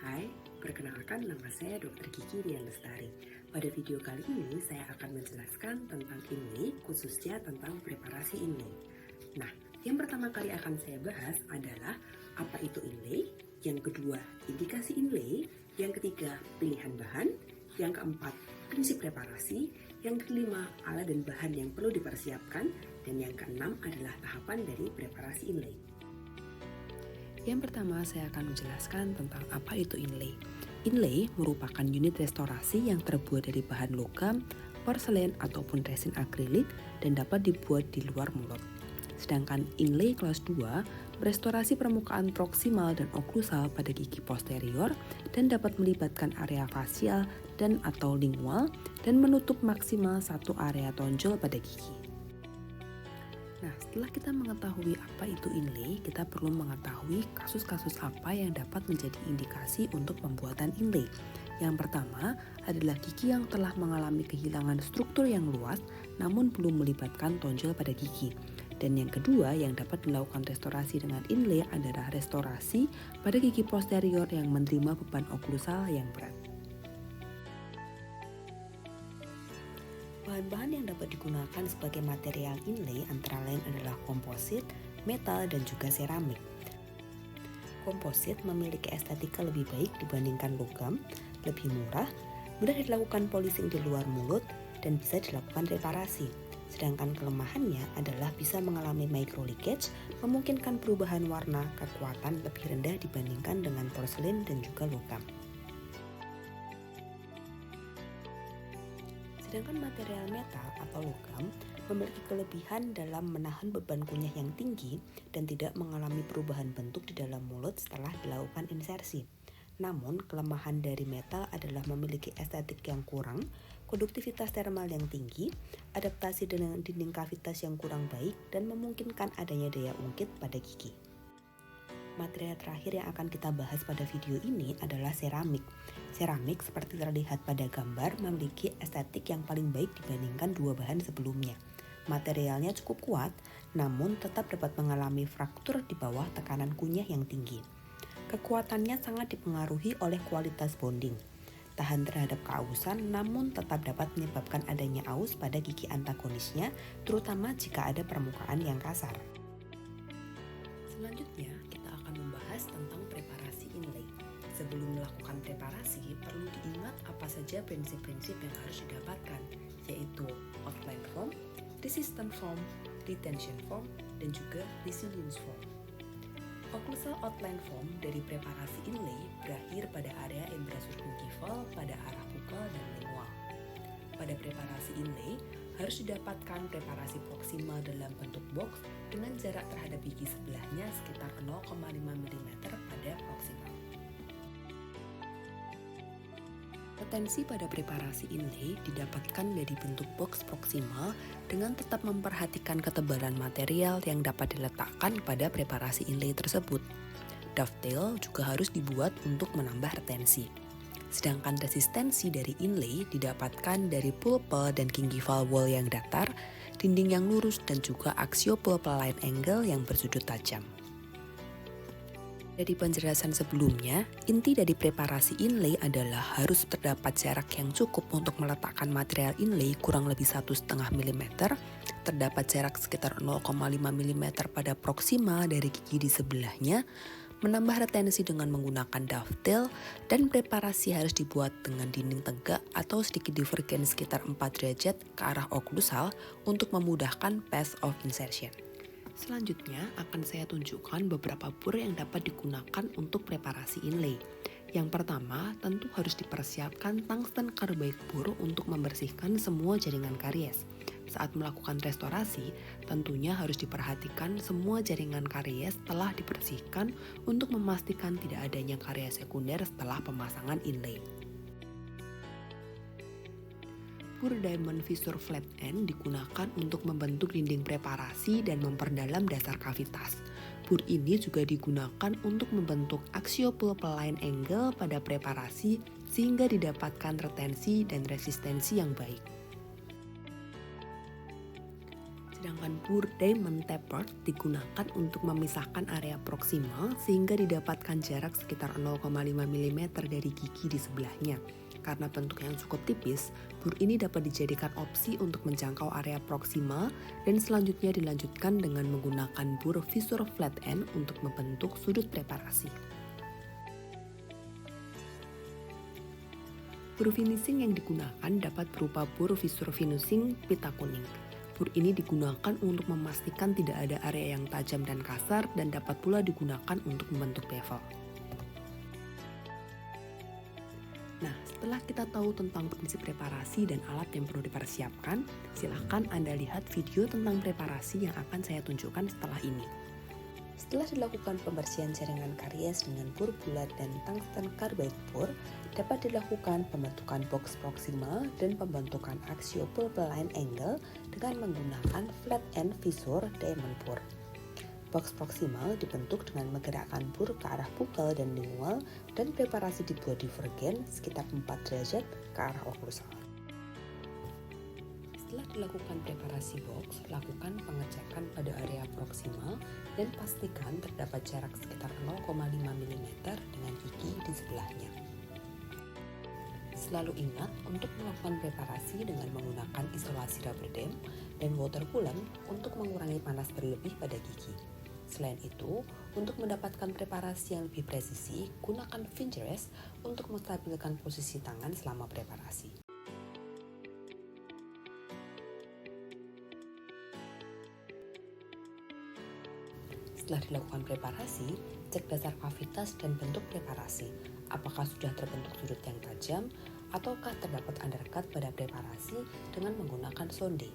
Hai, perkenalkan nama saya Dr. Kiki Dian Lestari. Pada video kali ini saya akan menjelaskan tentang inlay, khususnya tentang preparasi inlay. Nah, yang pertama kali akan saya bahas adalah apa itu inlay, yang kedua indikasi inlay, yang ketiga pilihan bahan, yang keempat prinsip preparasi, yang kelima alat dan bahan yang perlu dipersiapkan, dan yang keenam adalah tahapan dari preparasi inlay. Yang pertama, saya akan menjelaskan tentang apa itu inlay. Inlay merupakan unit restorasi yang terbuat dari bahan logam, porselen, ataupun resin akrilik dan dapat dibuat di luar mulut. Sedangkan inlay kelas 2 merestorasi permukaan proksimal dan oklusal pada gigi posterior dan dapat melibatkan area fasial dan atau lingual dan menutup maksimal satu area tonjol pada gigi. Nah, setelah kita mengetahui apa itu inlay, kita perlu mengetahui kasus-kasus apa yang dapat menjadi indikasi untuk pembuatan inlay. Yang pertama adalah gigi yang telah mengalami kehilangan struktur yang luas namun belum melibatkan tonjol pada gigi. Dan yang kedua yang dapat dilakukan restorasi dengan inlay adalah restorasi pada gigi posterior yang menerima beban oklusal yang berat. Bahan-bahan yang dapat digunakan sebagai material inlay antara lain adalah komposit, metal, dan juga seramik. Komposit memiliki estetika lebih baik dibandingkan logam, lebih murah, mudah dilakukan polishing di luar mulut, dan bisa dilakukan reparasi. Sedangkan kelemahannya adalah bisa mengalami micro leakage, memungkinkan perubahan warna, kekuatan lebih rendah dibandingkan dengan porselen dan juga logam. Sedangkan material metal atau logam memiliki kelebihan dalam menahan beban kunyah yang tinggi dan tidak mengalami perubahan bentuk di dalam mulut setelah dilakukan insersi. Namun, kelemahan dari metal adalah memiliki estetik yang kurang, konduktivitas termal yang tinggi, adaptasi dengan dinding kavitas yang kurang baik, dan memungkinkan adanya daya ungkit pada gigi. Material terakhir yang akan kita bahas pada video ini adalah seramik. Seramik seperti terlihat pada gambar memiliki estetik yang paling baik dibandingkan dua bahan sebelumnya. Materialnya cukup kuat, namun tetap dapat mengalami fraktur di bawah tekanan kunyah yang tinggi. Kekuatannya sangat dipengaruhi oleh kualitas bonding. Tahan terhadap keausan namun tetap dapat menyebabkan adanya aus pada gigi antagonisnya, terutama jika ada permukaan yang kasar. Selanjutnya, kita akan membahas tentang preparasi inlay. Sebelum melakukan preparasi, perlu diingat apa saja prinsip-prinsip yang harus didapatkan, yaitu outline form, resistant form, retention form, dan juga resilience form. Occlusal outline form dari preparasi inlay berakhir pada area embrasur gingival pada arah bukal dan lingual. Pada preparasi inlay, harus didapatkan preparasi proksimal dalam bentuk box dengan jarak terhadap gigi sebelahnya sekitar 0,5 mm pada proksimal. Retensi pada preparasi inlay didapatkan dari bentuk box proksimal dengan tetap memperhatikan ketebalan material yang dapat diletakkan pada preparasi inlay tersebut. Dovetail juga harus dibuat untuk menambah retensi. Sedangkan resistensi dari inlay didapatkan dari pulpa dan gingival wall yang datar, dinding yang lurus, dan juga axiopulpal angle yang bersudut tajam. Dari penjelasan sebelumnya, inti dari preparasi inlay adalah harus terdapat jarak yang cukup untuk meletakkan material inlay kurang lebih 1,5 mm, terdapat jarak sekitar 0,5 mm pada proksimal dari gigi di sebelahnya, menambah retensi dengan menggunakan dovetail, dan preparasi harus dibuat dengan dinding tegak atau sedikit divergen sekitar 4 derajat ke arah oklusal untuk memudahkan path of insertion. Selanjutnya akan saya tunjukkan beberapa bur yang dapat digunakan untuk preparasi inlay. Yang pertama, tentu harus dipersiapkan tungsten carbide bur untuk membersihkan semua jaringan karies. Saat melakukan restorasi, tentunya harus diperhatikan semua jaringan karies telah dibersihkan untuk memastikan tidak adanya karies sekunder setelah pemasangan inlay. Bur diamond fissure flat end digunakan untuk membentuk dinding preparasi dan memperdalam dasar kavitas. Bur ini juga digunakan untuk membentuk axiopulpal angle pada preparasi sehingga didapatkan retensi dan resistensi yang baik. Sedangkan bur diamond tapered digunakan untuk memisahkan area proksimal sehingga didapatkan jarak sekitar 0,5 mm dari gigi di sebelahnya. Karena bentuk yang cukup tipis, bur ini dapat dijadikan opsi untuk menjangkau area proksimal dan selanjutnya dilanjutkan dengan menggunakan bur visor flat end untuk membentuk sudut preparasi. Bur finishing yang digunakan dapat berupa bur visor finishing pita kuning. Bur ini digunakan untuk memastikan tidak ada area yang tajam dan kasar dan dapat pula digunakan untuk membentuk bevel. Nah, setelah kita tahu tentang prinsip preparasi dan alat yang perlu dipersiapkan, silakan Anda lihat video tentang preparasi yang akan saya tunjukkan setelah ini. Setelah dilakukan pembersihan jaringan karies dengan bur bulat dan tungsten carbide bur, dapat dilakukan pembentukan box proksimal dan pembentukan axial pulpal line angle dengan menggunakan flat end visor diamond bur. Box proksimal dibentuk dengan menggerakkan bur ke arah pupil dan lingual dan preparasi dibuat divergen sekitar 4 derajat ke arah occlusal. Setelah dilakukan preparasi box, lakukan pengecekan pada area proksimal dan pastikan terdapat jarak sekitar 0,5 mm dengan gigi di sebelahnya. Selalu ingat untuk melakukan preparasi dengan menggunakan isolasi rubber dam dan water coolant untuk mengurangi panas berlebih pada gigi. Selain itu, untuk mendapatkan preparasi yang lebih presisi, gunakan finger rest untuk menstabilkan posisi tangan selama preparasi. Setelah dilakukan preparasi, cek dasar kavitas dan bentuk preparasi. Apakah sudah terbentuk sudut yang tajam, ataukah terdapat undercut pada preparasi dengan menggunakan sonde.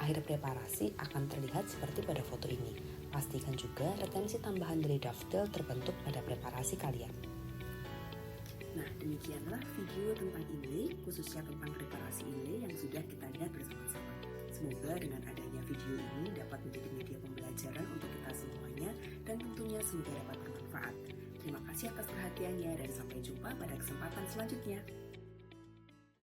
Akhir preparasi akan terlihat seperti pada foto ini. Pastikan juga retensi tambahan dari dovetail terbentuk pada preparasi kalian. Nah, demikianlah video tentang inlay, khususnya tentang preparasi inlay yang sudah kita lihat bersama-sama. Semoga dengan adanya video ini dapat menjadi media pembelajaran untuk kita semuanya dan tentunya semoga dapat bermanfaat. Terima kasih atas perhatiannya dan sampai jumpa pada kesempatan selanjutnya.